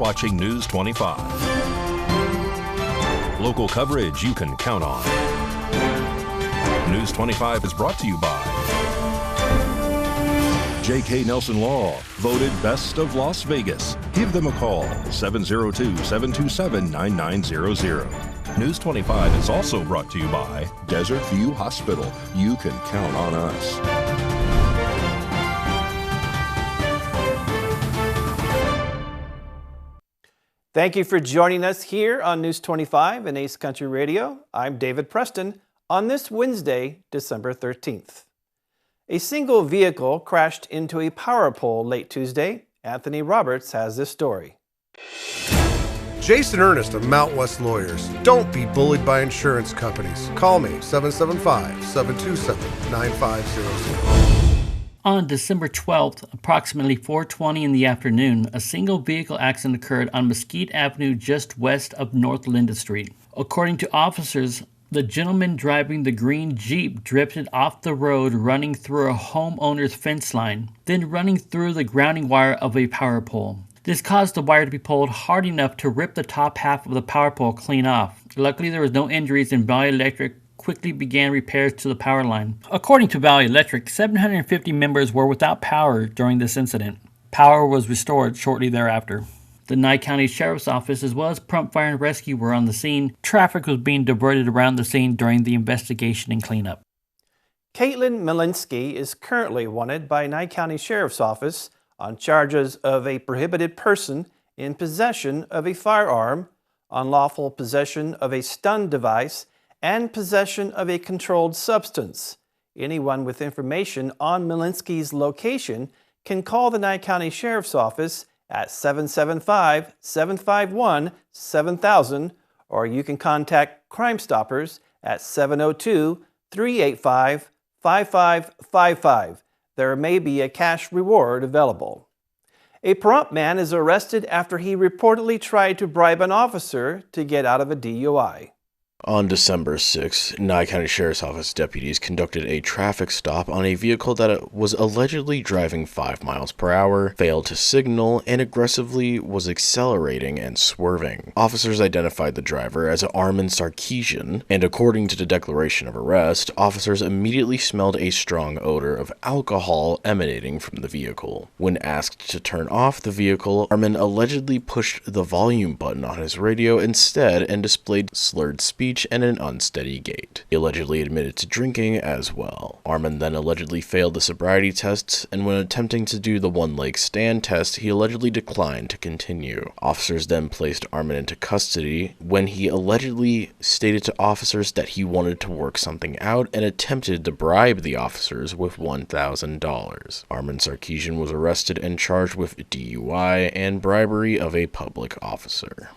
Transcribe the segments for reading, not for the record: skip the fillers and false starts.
watching News 25. Local coverage you can count on. News 25 is brought to you by J.K. Nelson Law, voted Best of Las Vegas. Give them a call, 702-727-9900. News 25 is also brought to you by Desert View Hospital. You can count on us. Thank you for joining us here on News 25 and Ace Country Radio. I'm David Preston on this Wednesday, December 13th. A single vehicle crashed into a power pole late Tuesday. Anthony Roberts has this story. Jason Ernest of Mount West Lawyers. Don't be bullied by insurance companies. Call me, 775-727-9500. On December 12th, approximately 4:20 in the afternoon, a single vehicle accident occurred on Mesquite Avenue just west of North Linda Street. According to officers, the gentleman driving the green Jeep drifted off the road running through a homeowner's fence line, then running through the grounding wire of a power pole. This caused the wire to be pulled hard enough to rip the top half of the power pole clean off. Luckily, there was no injuries and Valley Electric quickly began repairs to the power line. According to Valley Electric, 750 members were without power during this incident. Power was restored shortly thereafter. The Nye County Sheriff's Office as well as Pahrump Fire and Rescue were on the scene. Traffic was being diverted around the scene during the investigation and cleanup. Caitlin Malinsky is currently wanted by Nye County Sheriff's Office on charges of a prohibited person in possession of a firearm, unlawful possession of a stun device, and possession of a controlled substance. Anyone with information on Malinsky's location can call the Nye County Sheriff's Office at 775-751-7000, or you can contact Crime Stoppers at 702-385-5555. There may be a cash reward available. A Pahrump man is arrested after he reportedly tried to bribe an officer to get out of a DUI. On December 6, Nye County Sheriff's Office deputies conducted a traffic stop on a vehicle that was allegedly driving 5 miles per hour, failed to signal, and aggressively was accelerating and swerving. Officers identified the driver as Armin Sarkeesian, and according to the declaration of arrest, officers immediately smelled a strong odor of alcohol emanating from the vehicle. When asked to turn off the vehicle, Armin allegedly pushed the volume button on his radio instead and displayed slurred speech and an unsteady gait. He allegedly admitted to drinking as well. Armin then allegedly failed the sobriety tests, and when attempting to do the one-leg stand test, he allegedly declined to continue. Officers then placed Armin into custody when he allegedly stated to officers that he wanted to work something out and attempted to bribe the officers with $1,000. Armin Sarkeesian was arrested and charged with DUI and bribery of a public officer.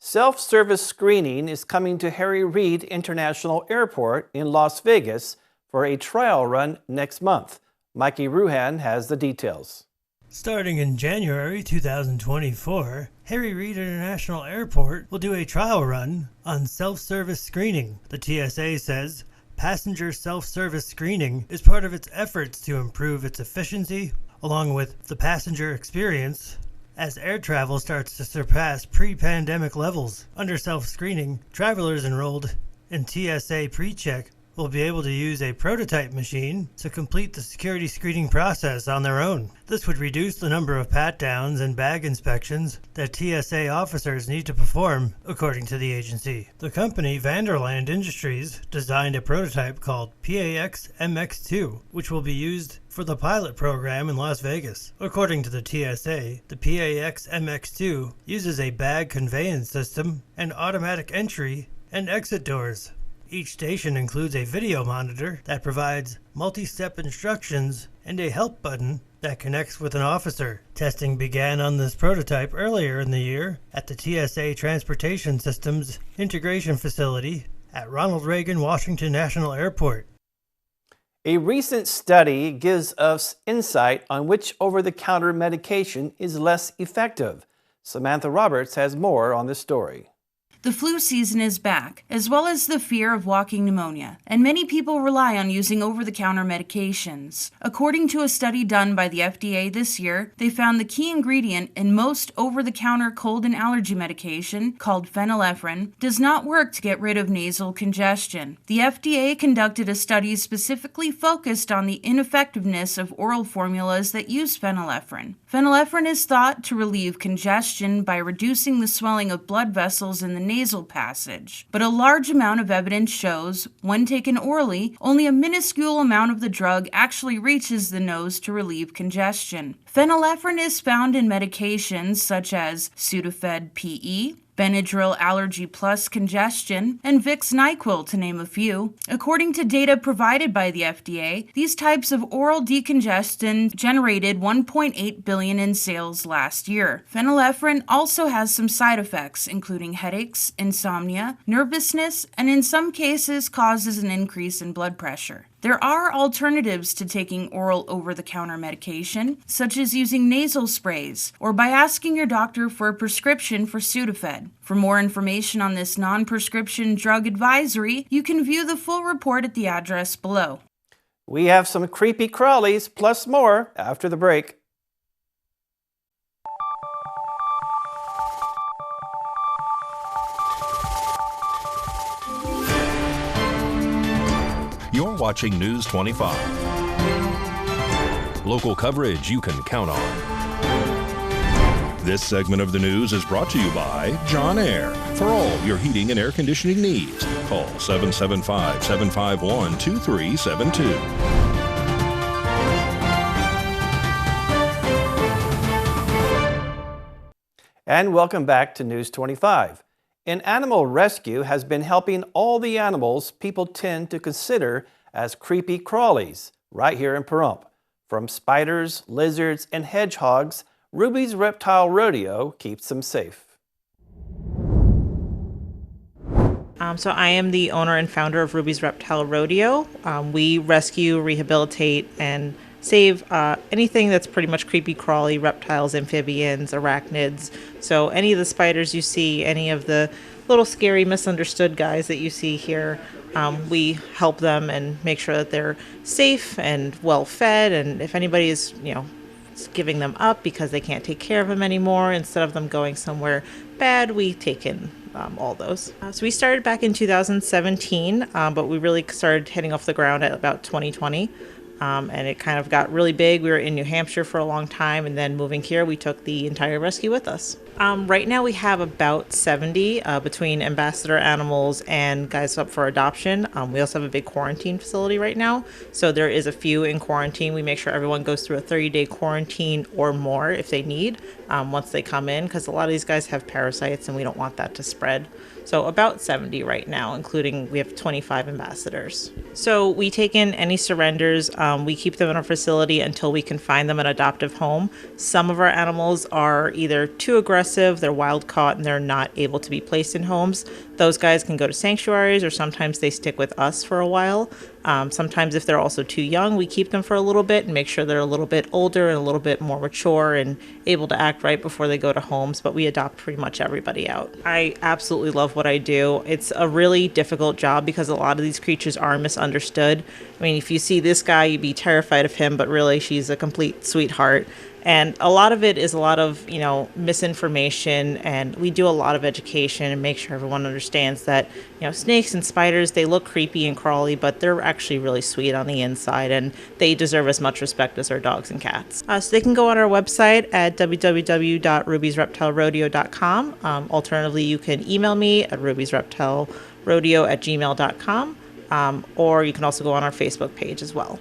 Self-service screening is coming to Harry Reid International Airport in Las Vegas for a trial run next month. Mikey Ruhan has the details. Starting in January 2024, Harry Reid International Airport will do a trial run on self-service screening. The TSA says passenger self-service screening is part of its efforts to improve its efficiency along with the passenger experience as air travel starts to surpass pre-pandemic levels. Under self-screening, travelers enrolled in TSA PreCheck will be able to use a prototype machine to complete the security screening process on their own. This would reduce the number of pat-downs and bag inspections that TSA officers need to perform, according to the agency. The company Vanderland Industries designed a prototype called PAX MX2, which will be used for the pilot program in Las Vegas. According to the TSA, the PAX MX2 uses a bag conveyance system and automatic entry and exit doors. Each station includes a video monitor that provides multi-step instructions and a help button that connects with an officer. Testing began on this prototype earlier in the year at the TSA Transportation Systems Integration Facility at Ronald Reagan Washington National Airport. A recent study gives us insight on which over-the-counter medication is less effective. Samantha Roberts has more on this story. The flu season is back, as well as the fear of walking pneumonia, and many people rely on using over-the-counter medications. According to a study done by the FDA this year, they found the key ingredient in most over-the-counter cold and allergy medication, called phenylephrine, does not work to get rid of nasal congestion. The FDA conducted a study specifically focused on the ineffectiveness of oral formulas that use phenylephrine. Phenylephrine is thought to relieve congestion by reducing the swelling of blood vessels in the nasal passage, but a large amount of evidence shows, when taken orally, only a minuscule amount of the drug actually reaches the nose to relieve congestion. Phenylephrine is found in medications such as Sudafed PE, Benadryl Allergy Plus Congestion, and Vicks NyQuil, to name a few. According to data provided by the FDA, these types of oral decongestant generated $1.8 billion in sales last year. Phenylephrine also has some side effects, including headaches, insomnia, nervousness, and in some cases causes an increase in blood pressure. There are alternatives to taking oral over-the-counter medication, such as using nasal sprays or by asking your doctor for a prescription for Sudafed. For more information on this non-prescription drug advisory, you can view the full report at the address below. We have some creepy crawlies plus more after the break. You're watching News 25. Local coverage you can count on. This segment of the news is brought to you by John Air. For all your heating and air conditioning needs, call 775-751-2372. And welcome back to News 25. An animal rescue has been helping all the animals people tend to consider as creepy crawlies right here in Pahrump. From spiders, lizards, and hedgehogs, Ruby's Reptile Rodeo keeps them safe. So I am the owner and founder of Ruby's Reptile Rodeo. We rescue, rehabilitate, and save anything that's pretty much creepy crawly, reptiles, amphibians, arachnids. So any of the spiders you see, any of the little scary misunderstood guys that you see here, we help them and make sure that they're safe and well fed. And if anybody is, giving them up because they can't take care of them anymore, instead of them going somewhere bad, we take in all those. So we started back in 2017, but we really started hitting off the ground at about 2020. And it kind of got really big. We were in New Hampshire for a long time, and then moving here, we took the entire rescue with us. Right now, we have about 70 between ambassador animals and guys up for adoption. We also have a big quarantine facility right now, so there is a few in quarantine. We make sure everyone goes through a 30-day quarantine or more if they need once they come in, because a lot of these guys have parasites, and we don't want that to spread. So about 70 right now, including we have 25 ambassadors. So we take in any surrenders. We keep them in our facility until we can find them an adoptive home. Some of our animals are either too aggressive, they're wild caught, and they're not able to be placed in homes. Those guys can go to sanctuaries, or sometimes they stick with us for a while. Sometimes if they're also too young, we keep them for a little bit and make sure they're a little bit older and a little bit more mature and able to act right before they go to homes, but we adopt pretty much everybody out. I absolutely love what I do. It's a really difficult job because a lot of these creatures are misunderstood. I mean, if you see this guy, you'd be terrified of him, but really she's a complete sweetheart. And a lot of it is a lot of, misinformation, and we do a lot of education and make sure everyone understands that, snakes and spiders, they look creepy and crawly, but they're actually really sweet on the inside, and they deserve as much respect as our dogs and cats. So they can go on our website at www.rubysreptilerodeo.com. Alternatively, you can email me at rubysreptilerodeo@gmail.com, or you can also go on our Facebook page as well.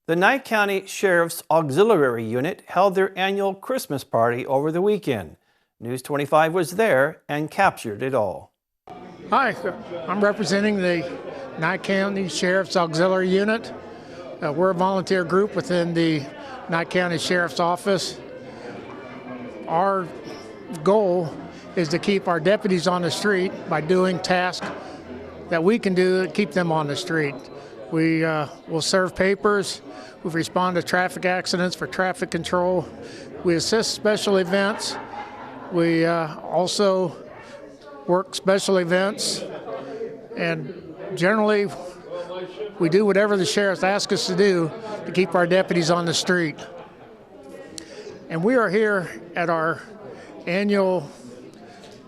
The Nye County Sheriff's Auxiliary Unit held their annual Christmas party over the weekend. News 25 was there and captured it all. Hi, I'm representing the Nye County Sheriff's Auxiliary Unit. We're a volunteer group within the Nye County Sheriff's Office. Our goal is to keep our deputies on the street by doing tasks that we can do to keep them on the street. We will serve papers. We respond to traffic accidents for traffic control. We assist special events. We also work special events, and generally we do whatever the sheriffs ask us to do to keep our deputies on the street. And we are here at our annual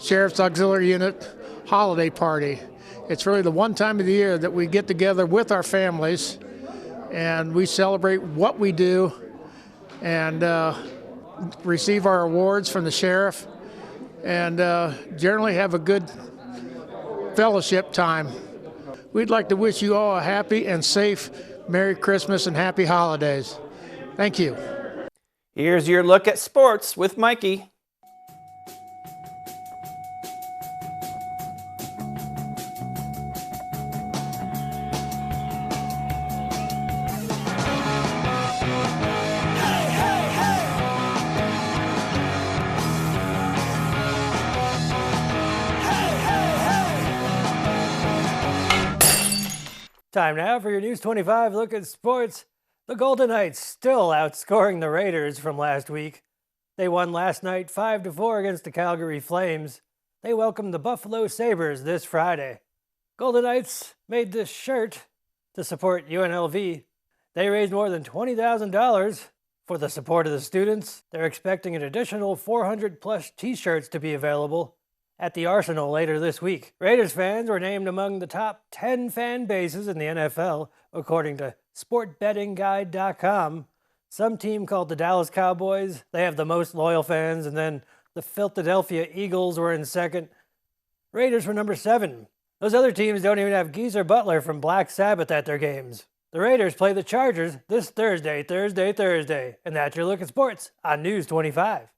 Sheriff's Auxiliary Unit holiday party. It's really the one time of the year that we get together with our families and we celebrate what we do and receive our awards from the sheriff and generally have a good fellowship time. We'd like to wish you all a happy and safe Merry Christmas and Happy Holidays. Thank you. Here's your look at sports with Mikey. Time now for your News 25 look at sports. The Golden Knights still outscoring the Raiders from last week. They won last night 5-4 against the Calgary Flames. They welcome the Buffalo Sabres this Friday. Golden Knights made this shirt to support UNLV. They raised more than $20,000 for the support of the students. They're expecting an additional 400-plus t-shirts to be available at the Arsenal later this week. Raiders fans were named among the top 10 fan bases in the NFL, according to SportBettingGuide.com. Some team called the Dallas Cowboys, they have the most loyal fans, and then the Philadelphia Eagles were in second. Raiders were number 7. Those other teams don't even have Geezer Butler from Black Sabbath at their games. The Raiders play the Chargers this Thursday. And that's your look at sports on News 25.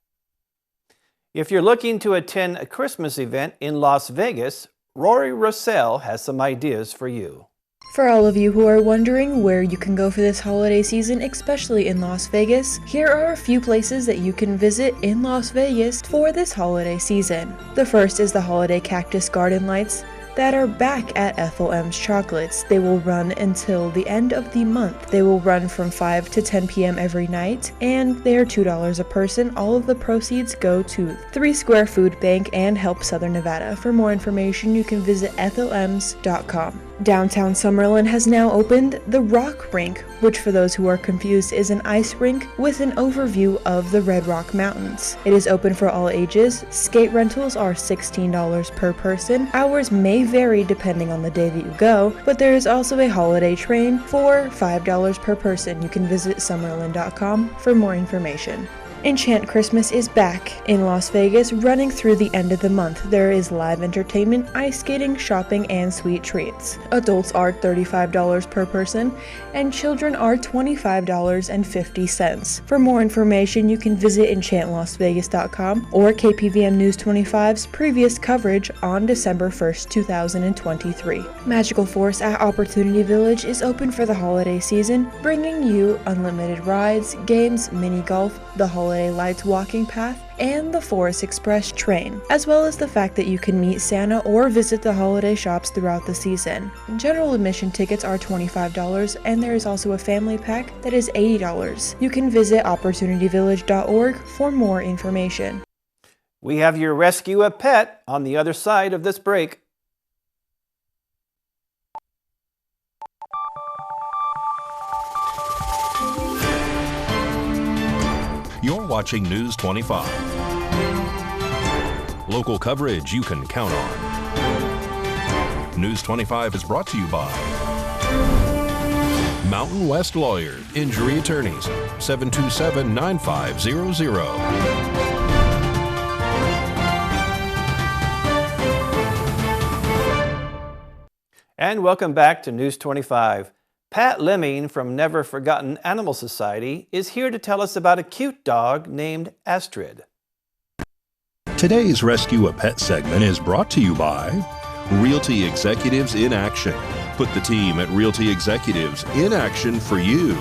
If you're looking to attend a Christmas event in Las Vegas, Rory Russell has some ideas for you. For all of you who are wondering where you can go for this holiday season, especially in Las Vegas, here are a few places that you can visit in Las Vegas for this holiday season. The first is the Holiday Cactus Garden Lights that are back at Ethel M's Chocolates. They will run until the end of the month. They will run from 5 to 10 p.m. every night, and they are $2 a person. All of the proceeds go to 3 Square Food Bank and Help Southern Nevada. For more information, you can visit ethelms.com. Downtown Summerlin has now opened the Rock Rink, which for those who are confused is an ice rink with an overview of the Red Rock Mountains. It is open for all ages. Skate rentals are $16 per person. Hours may vary depending on the day that you go, but there is also a holiday train for $5 per person. You can visit summerlin.com for more information. Enchant Christmas is back in Las Vegas, running through the end of the month. There is live entertainment, ice skating, shopping, and sweet treats. Adults are $35 per person, and children are $25.50. For more information, you can visit enchantlasvegas.com or KPVM News 25's previous coverage on December 1st, 2023. Magical Force at Opportunity Village is open for the holiday season, bringing you unlimited rides, games, mini golf, the Holiday Lights walking path, and the Forest Express train, as well as the fact that you can meet Santa or visit the holiday shops throughout the season. General admission tickets are $25, and there is also a family pack that is $80. You can visit opportunityvillage.org for more information. We have your Rescue a Pet on the other side of this break. You're watching News 25. Local coverage you can count on. News 25 is brought to you by Mountain West Lawyer, Injury Attorneys, 727-9500. And welcome back to News 25. Pat Lemming from Never Forgotten Animal Society is here to tell us about a cute dog named Astrid. Today's Rescue a Pet segment is brought to you by Realty Executives in Action. Put the team at Realty Executives in action for you.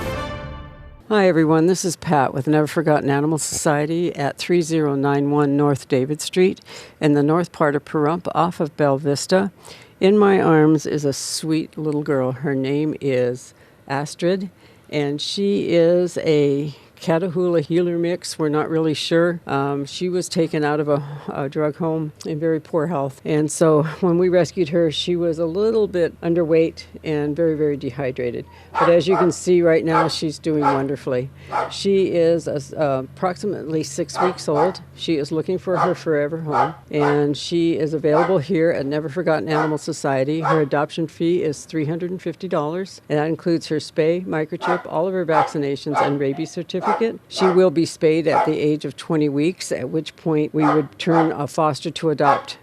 Hi everyone, this is Pat with Never Forgotten Animal Society at 3091 North David Street in the north part of Pahrump off of Belle Vista. In my arms is a sweet little girl. Her name is Astrid, and she is a Catahoula healer mix. We're not really sure. She was taken out of a drug home in very poor health. And so when we rescued her, she was a little bit underweight and very, very dehydrated. But as you can see right now, she's doing wonderfully. She is approximately 6 weeks old. She is looking for her forever home, and she is available here at Never Forgotten Animal Society. Her adoption fee is $350, and that includes her spay, microchip, all of her vaccinations, and rabies certificate. She will be spayed at the age of 20 weeks, at which point we would turn a foster to adopt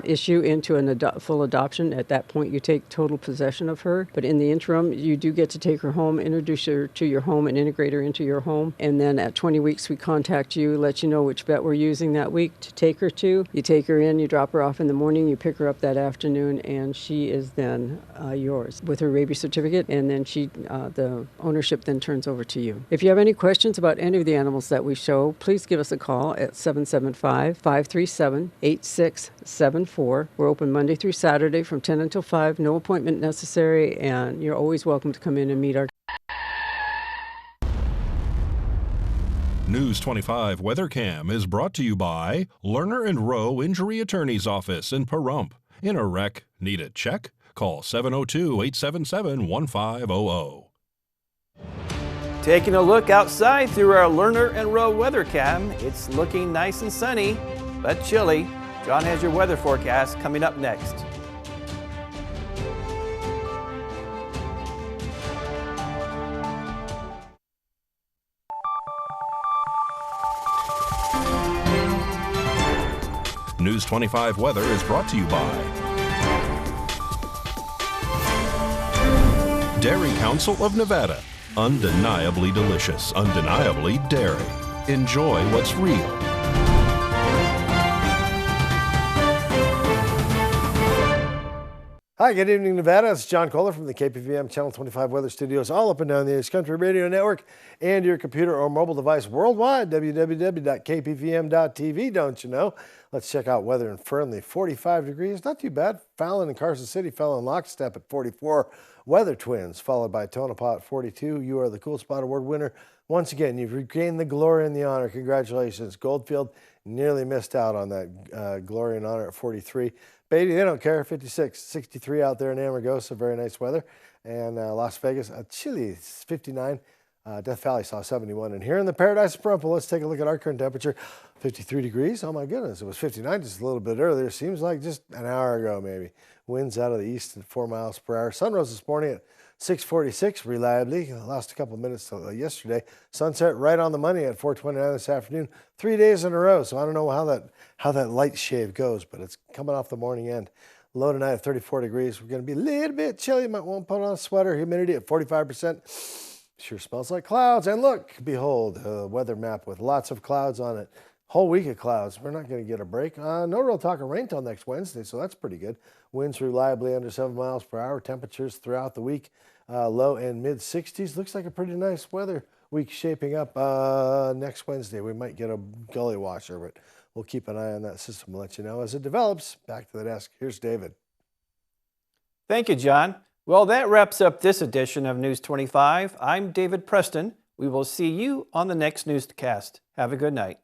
issue into a full adoption. At that point, you take total possession of her. But in the interim, you do get to take her home, introduce her to your home, and integrate her into your home. And then at 20 weeks, we contact you, let you know which vet we're using that week to take her to. You take her in, you drop her off in the morning, you pick her up that afternoon, and she is then yours with her rabies certificate. And then the ownership then turns over to you. If you have any questions about any of the animals that we show, please give us a call at 775-537-8674. We're open Monday through Saturday from 10 until 5, no appointment necessary, and you're always welcome to come in and meet our News 25 Weather Cam is brought to you by Lerner and Rowe Injury Attorney's Office in Pahrump. In a wreck, need a check? Call 702-877-1500. Taking a look outside through our Lerner and Rowe weather cam, it's looking nice and sunny, but chilly. John has your weather forecast coming up next. News 25 Weather is brought to you by Dairy Council of Nevada. Undeniably delicious, undeniably dairy. Enjoy what's real. Hi, good evening, Nevada. It's John Kohler from the KPVM Channel 25 Weather Studios, all up and down the East Country Radio Network and your computer or mobile device worldwide, www.kpvm.tv, don't you know? Let's check out weather in Fernley, 45 degrees, not too bad. Fallon and Carson City fell in lockstep at 44. Weather Twins, followed by Tonopah at 42. You are the Cool Spot Award winner. Once again, you've regained the glory and the honor. Congratulations. Goldfield nearly missed out on that glory and honor at 43. Beatty, they don't care, 56, 63 out there in Amargosa, very nice weather. And Las Vegas, chilly, 59. Death Valley saw 71. And here in the Paradise of Pahrump, let's take a look at our current temperature, 53 degrees. Oh my goodness, it was 59 just a little bit earlier. Seems like just an hour ago maybe. Winds out of the east at 4 miles per hour. Sun rose this morning at 6:46 reliably. Lost a couple of minutes yesterday. Sunset right on the money at 4:29 this afternoon. 3 days in a row. So I don't know how that light shave goes, but it's coming off the morning end. Low tonight at 34 degrees. We're going to be a little bit chilly. You might want to put on a sweater. Humidity at 45%. Sure smells like clouds. And look, behold, a weather map with lots of clouds on it. Whole week of clouds. We're not going to get a break. No real talk of rain till next Wednesday, so that's pretty good. Winds reliably under 7 miles per hour. Temperatures throughout the week, low and mid 60s. Looks like a pretty nice weather week shaping up next Wednesday. We might get a gully washer, but we'll keep an eye on that system and let you know as it develops. Back to the desk. Here's David. Thank you, John. Well, that wraps up this edition of News 25. I'm David Preston. We will see you on the next newscast. Have a good night.